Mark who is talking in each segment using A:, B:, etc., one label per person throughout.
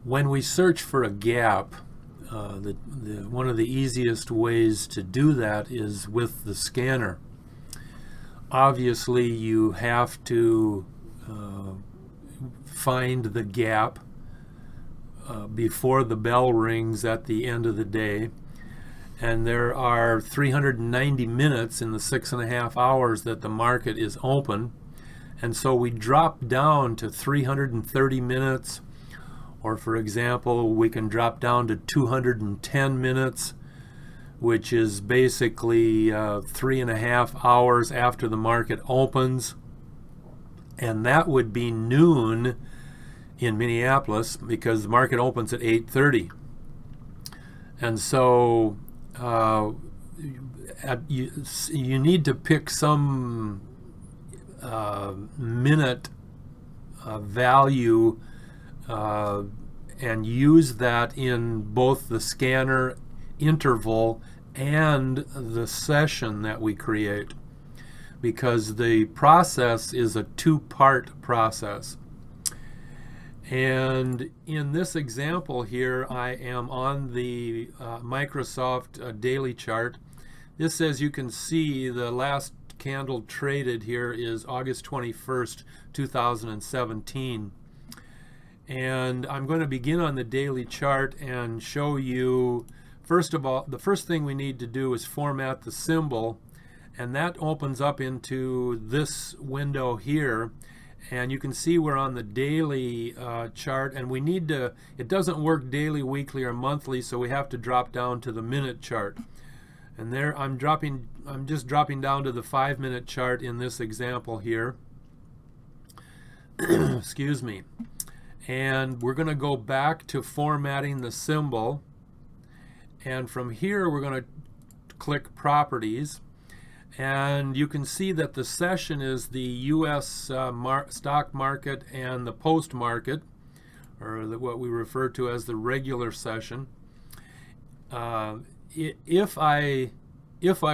A: When we search for a gap, one of the easiest ways to do that is with the scanner. Obviously, you have to find the gap before the bell rings at the end of the day. And there are 390 minutes in the 6.5 hours that the market is open. And so we drop down to 330 minutes, or for example, we can drop down to 210 minutes, which is basically 3.5 hours after the market opens. And that would be noon in Minneapolis because the market opens at 8:30. And so you need to pick some minute value and use that in both the scanner interval and the session that we create, because the process is a two-part process. And in this example here, I am on the Microsoft daily chart. This, as you can see, the last candle traded here is August 21st, 2017. And I'm going to begin on the daily chart and show you, first of all, the first thing we need to do is format the symbol, and that opens up into this window here. And you can see we're on the daily chart, and we need to, it doesn't work daily, weekly, or monthly, so we have to drop down to the minute chart. And there I'm just dropping down to the 5-minute chart in this example here. Excuse me. And we're going to go back to formatting the symbol. And from here, we're going to click Properties. And you can see that the session is the U.S. stock market and the post market, or what we refer to as the regular session. If I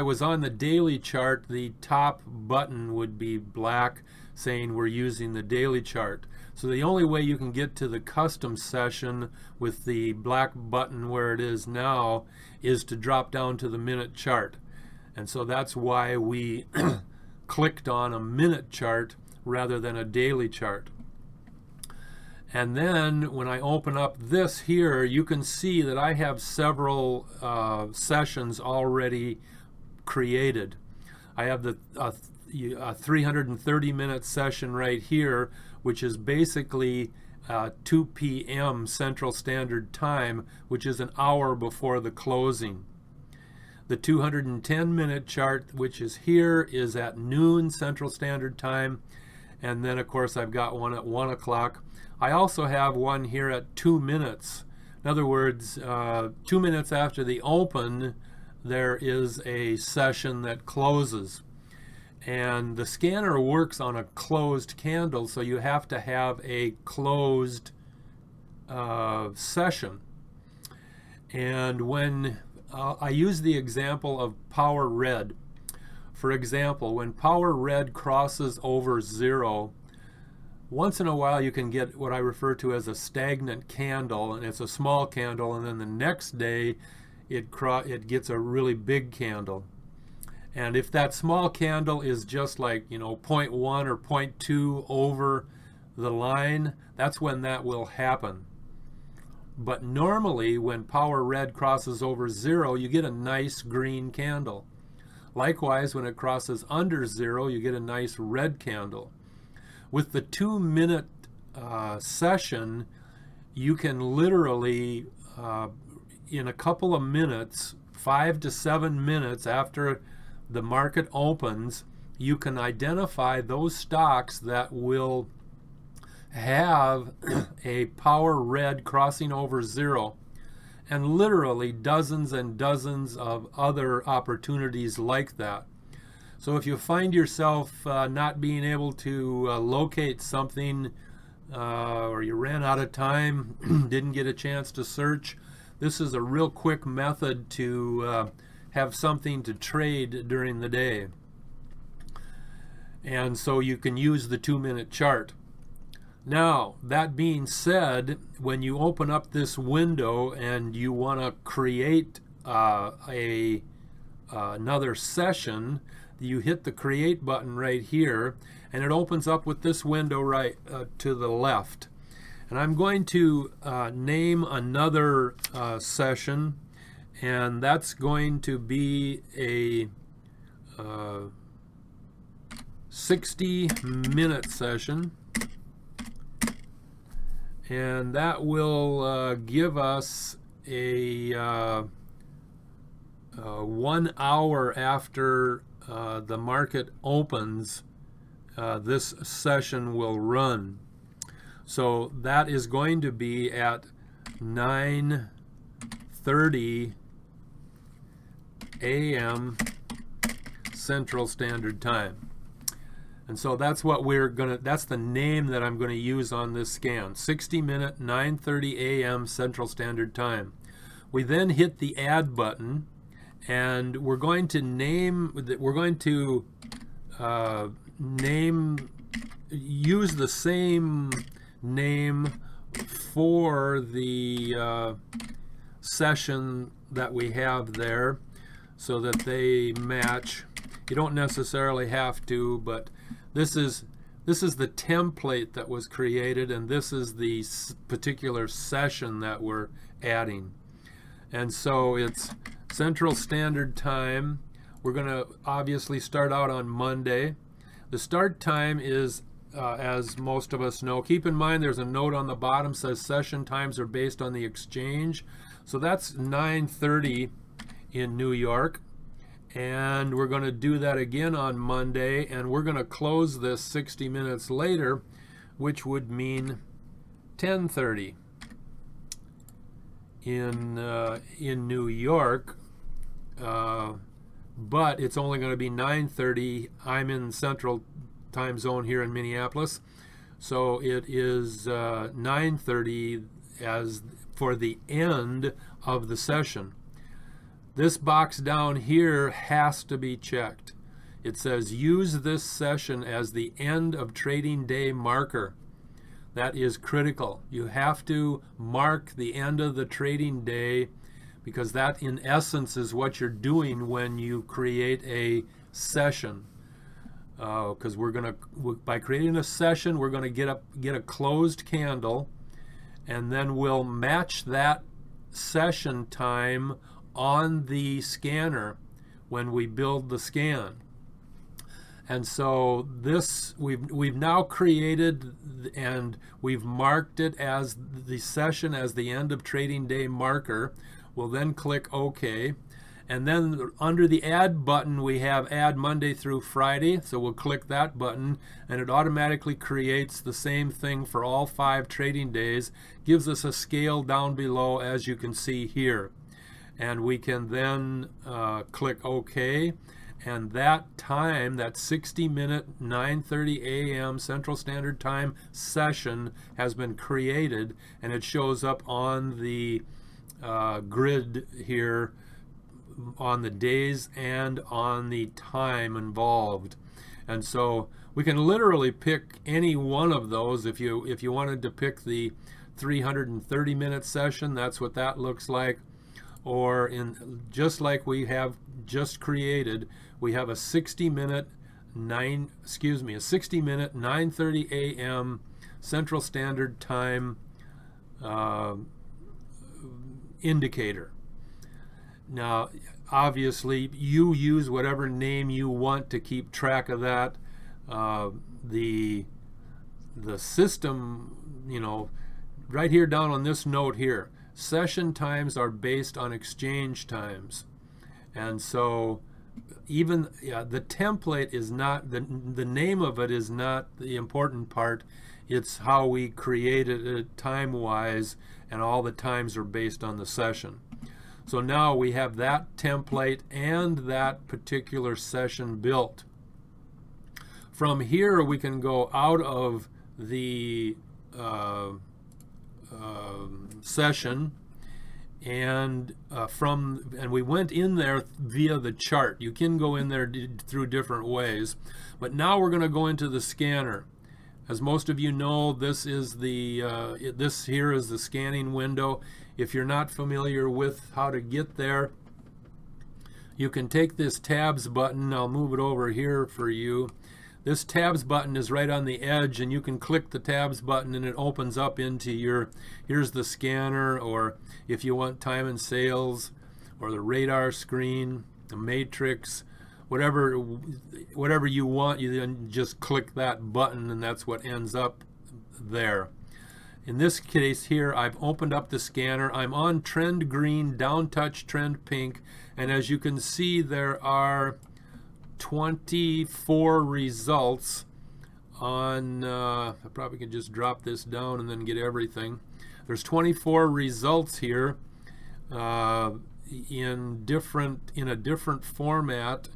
A: was on the daily chart, the top button would be black saying we're using the daily chart. So the only way you can get to the custom session with the black button where it is now is to drop down to the minute chart. And so that's why we clicked on a minute chart rather than a daily chart. And then when I open up this here, you can see that I have several sessions already created. I have the 330-minute session right here, which is basically 2 p.m. Central Standard Time, which is an hour before the closing. The 210-minute chart, which is here, is at noon Central Standard Time. And then, of course, I've got one at 1 o'clock. I also have one here at 2 minutes. In other words, 2 minutes after the open, there is a session that closes. And the scanner works on a closed candle, so you have to have a closed session. And when I use the example of power red. For example, when power red crosses over 0, once in a while you can get what I refer to as a stagnant candle, and it's a small candle, and then the next day it gets a really big candle. And if that small candle is just like, 0.1 or 0.2 over the line, that's when that will happen. But normally when power red crosses over 0, you get a nice green candle. Likewise, when it crosses under 0, you get a nice red candle. With the 2-minute session, you can literally, in a couple of minutes, 5 to 7 minutes after the market opens, you can identify those stocks that will have a power red crossing over 0, and literally dozens and dozens of other opportunities like that. So if you find yourself not being able to locate something, or you ran out of time, didn't get a chance to search, this is a real quick method to have something to trade during the day. And so you can use the 2-minute chart. Now, that being said, when you open up this window and you want to create another session, you hit the create button right here, and it opens up with this window right to the left. And I'm going to name another session, and that's going to be a 60-minute session. And that will give us a 1 hour after the market opens, this session will run. So that is going to be at 9:30 a.m. Central Standard Time. And so that's what that's the name that I'm going to use on this scan. 60-minute, 9:30 a.m. Central Standard Time. We then hit the add button, and we're going to use the same name for the session that we have there so that they match. You don't necessarily have to, but this is the template that was created, and this is the particular session that we're adding. And so it's Central Standard Time. We're going to obviously start out on Monday. The start time is, as most of us know, keep in mind there's a note on the bottom says session times are based on the exchange. So that's 9:30 in New York. And we're going to do that again on Monday, and we're going to close this 60 minutes later, which would mean 10:30 in New York, but it's only going to be 9:30. I'm in Central Time Zone here in Minneapolis, so it is 9:30 as for the end of the session. This box down here has to be checked. It says use this session as the end of trading day marker. That is critical. You have to mark the end of the trading day, because that in essence is what you're doing when you create a session. Because by creating a session, we're going to get a closed candle, and then we'll match that session time on the scanner when we build the scan. And so this we've now created, and we've marked it as the session as the end of trading day marker. We'll then click OK, and then under the add button we have add Monday through Friday, so we'll click that button, and it automatically creates the same thing for all 5 trading days, gives us a scale down below as you can see here. And we can then click OK, and that time, that 60-minute, 9:30 a.m. Central Standard Time session has been created, and it shows up on the grid here on the days and on the time involved. And so we can literally pick any one of those. If you wanted to pick the 330-minute session, that's what that looks like. Or just like we have just created, we have a 60-minute 9:30 a.m. Central Standard Time indicator. Now, obviously, you use whatever name you want to keep track of that. The system, right here down on this note here, session times are based on exchange times. And so even the template is not, the name of it is not the important part. It's how we created it time-wise, and all the times are based on the session. So now we have that template and that particular session built. From here we can go out of the session, and we went in there via the chart. You can go in there through different ways, but now we're going to go into the scanner. As most of you know, this is this here is the scanning window. If you're not familiar with how to get there, you can take this tabs button. I'll move it over here for you. This tabs button is right on the edge, and you can click the tabs button and it opens up into here's the scanner, or if you want time and sales, or the radar screen, the matrix, whatever you want, you then just click that button and that's what ends up there. In this case here, I've opened up the scanner. I'm on trend green, down touch trend pink, and as you can see, there are 24 results on, I probably can just drop this down and then get everything. There's 24 results here in a different format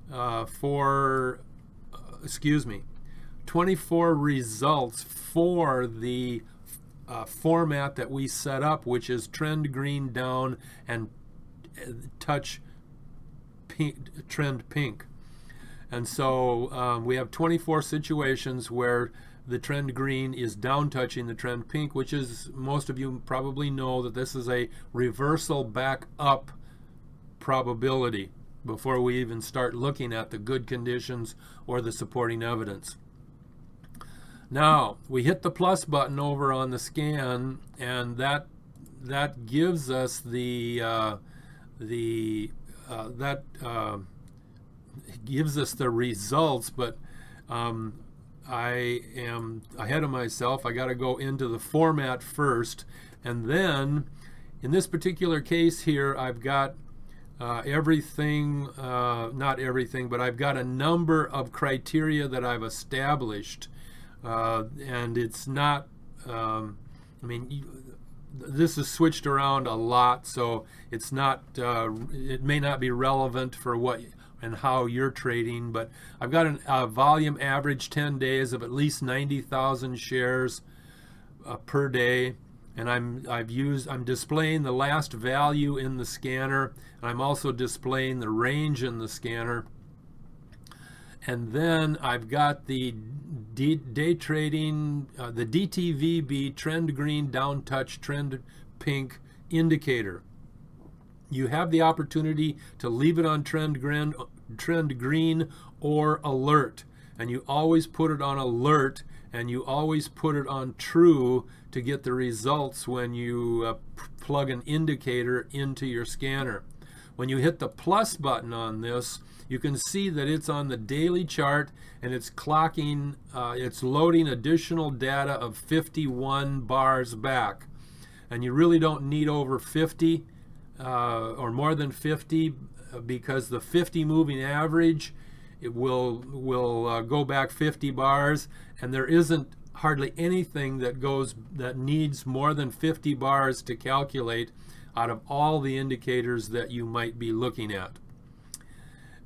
A: 24 results for the format that we set up, which is trend green down and touch pink, trend pink. And so we have 24 situations where the trend green is down touching the trend pink, which is, most of you probably know that this is a reversal back up probability before we even start looking at the good conditions or the supporting evidence. Now we hit the plus button over on the scan, and that gives us gives us the results, but I am ahead of myself. I got to go into the format first, and then in this particular case here, I've got everything, not everything, but I've got a number of criteria that I've established, and it's not, this is switched around a lot, so it's not, it may not be relevant for what and how you're trading, but I've got a volume average 10 days of at least 90,000 shares per day, and I'm displaying the last value in the scanner, and I'm also displaying the range in the scanner. And then I've got the day trading, the DTVB trend green down touch trend pink indicator. You have the opportunity to leave it on trend green or alert, and you always put it on alert, and you always put it on true to get the results when you plug an indicator into your scanner. When you hit the plus button on this, you can see that it's on the daily chart, and it's clocking, it's loading additional data of 51 bars back. And you really don't need over 50 or more than 50, because the 50 moving average, it will go back 50 bars, and there isn't hardly anything that needs more than 50 bars to calculate out of all the indicators that you might be looking at.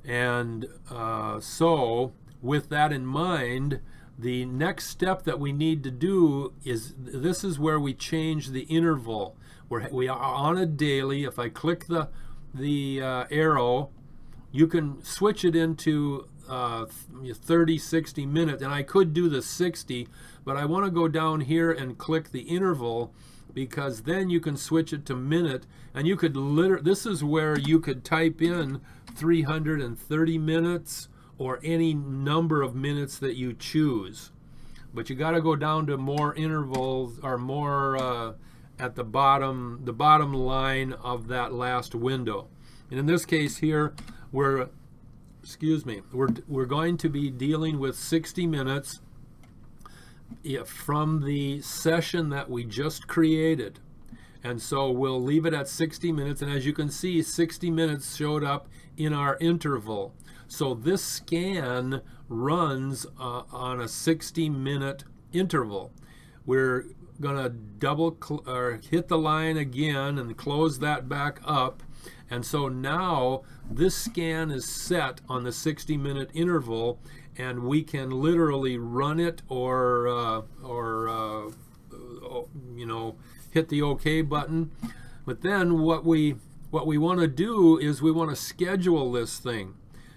A: And so with that in mind, the next step that we need to do is, this is where we change the interval. We are on a daily. If I click the arrow, you can switch it into 30, 60 minutes, and I could do the 60, but I want to go down here and click the interval, because then you can switch it to minute, and you could this is where you could type in 330 minutes or any number of minutes that you choose. But you got to go down to more intervals, or more at the bottom line of that last window. And in this case here, we're going to be dealing with 60 minutes from the session that we just created. And so we'll leave it at 60 minutes, and as you can see, 60 minutes showed up in our interval. So this scan runs on a 60-minute interval. We're gonna hit the line again and close that back up, and so now this scan is set on the 60-minute interval, and we can literally run it or hit the OK button. But then what we want to do is we want to schedule this thing,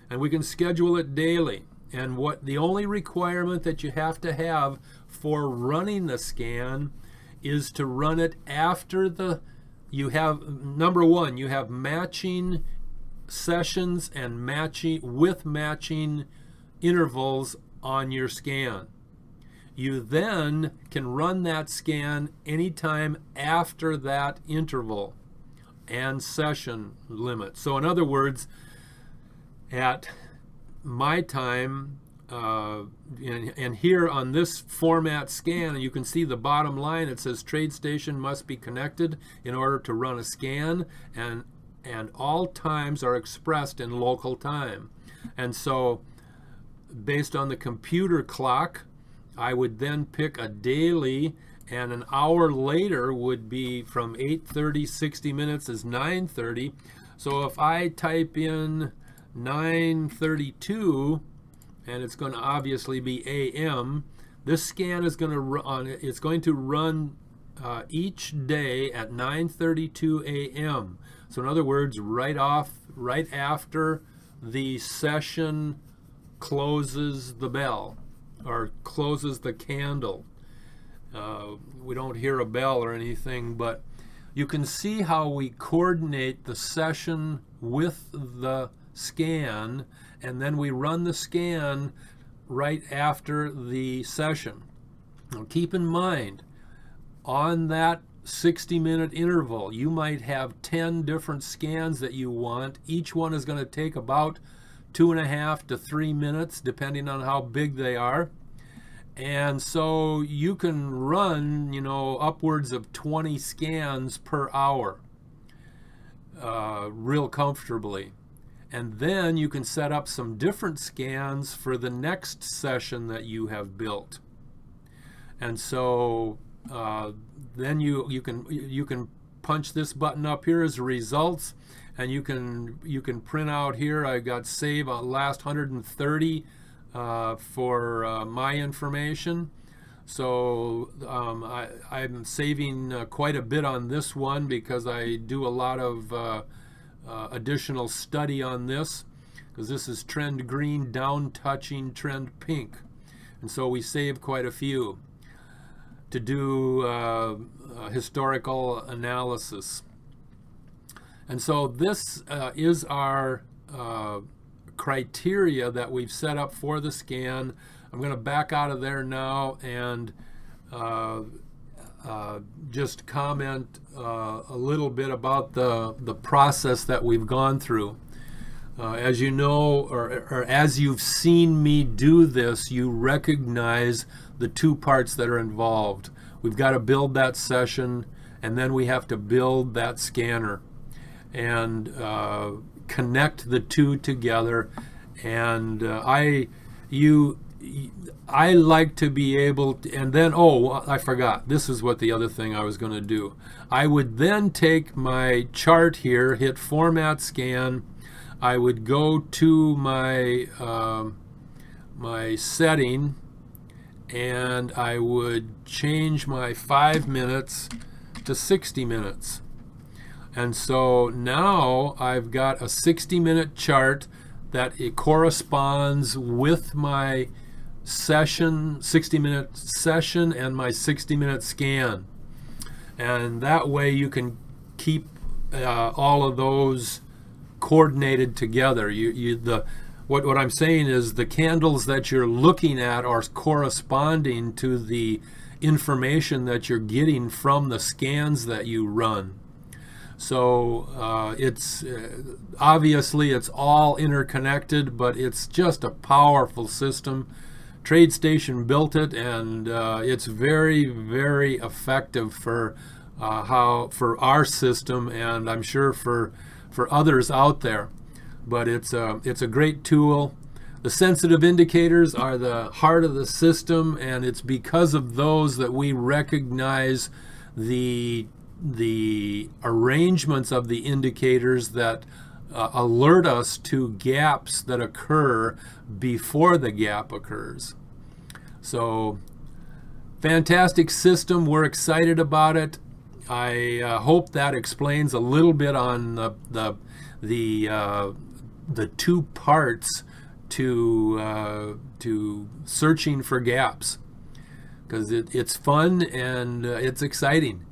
A: and we can schedule it daily. And the only requirement that you have to have for running the scan is to run it after you have, number one, you have matching sessions and matching intervals on your scan. You then can run that scan anytime after that interval and session limit. So in other words, at my time, and here on this format scan, you can see the bottom line. It says TradeStation must be connected in order to run a scan, and all times are expressed in local time. And so based on the computer clock, I would then pick a daily, and an hour later would be from 8:30, 60 minutes is 9:30. So if I type in 9:32, and it's going to obviously be AM, this scan is going to run, it's going to run each day at 9:32 AM. So in other words, right after the session closes the bell or closes the candle. We don't hear a bell or anything, but you can see how we coordinate the session with the scan, and then we run the scan right after the session. Now keep in mind, on that 60-minute interval, you might have 10 different scans that you want. Each one is going to take about 2.5 to 3 minutes, depending on how big they are. And so you can run, upwards of 20 scans per hour real comfortably. And then you can set up some different scans for the next session that you have built. And so then you can punch this button up here as results, and you can print out here. I got save last 130 for my information. So I'm saving quite a bit on this one because I do a lot of additional study on this, because this is trend green down touching trend pink, and so we save quite a few to do historical analysis. And so this is our criteria that we've set up for the scan. I'm going to back out of there now and just comment a little bit about the process that we've gone through. As you know, or as you've seen me do this, you recognize the two parts that are involved. We've got to build that session, and then we have to build that scanner and connect the two together. And I like to be able to, and then, I forgot, this is what the other thing I was going to do. I would then take my chart here, hit Format Scan. I would go to my my setting, and I would change my 5 minutes to 60 minutes. And so now I've got a 60-minute chart that it corresponds with my session, 60-minute session, and my 60-minute scan. And that way you can keep all of those coordinated together. What I'm saying is the candles that you're looking at are corresponding to the information that you're getting from the scans that you run. So it's obviously it's all interconnected, but it's just a powerful system. TradeStation built it, and it's very, very effective for our system, and I'm sure for others out there. But it's a great tool. The sensitive indicators are the heart of the system, and it's because of those that we recognize the arrangements of the indicators that alert us to gaps that occur before the gap occurs. So, fantastic system. We're excited about it. I hope that explains a little bit on the two parts to searching for gaps. because it's fun and it's exciting.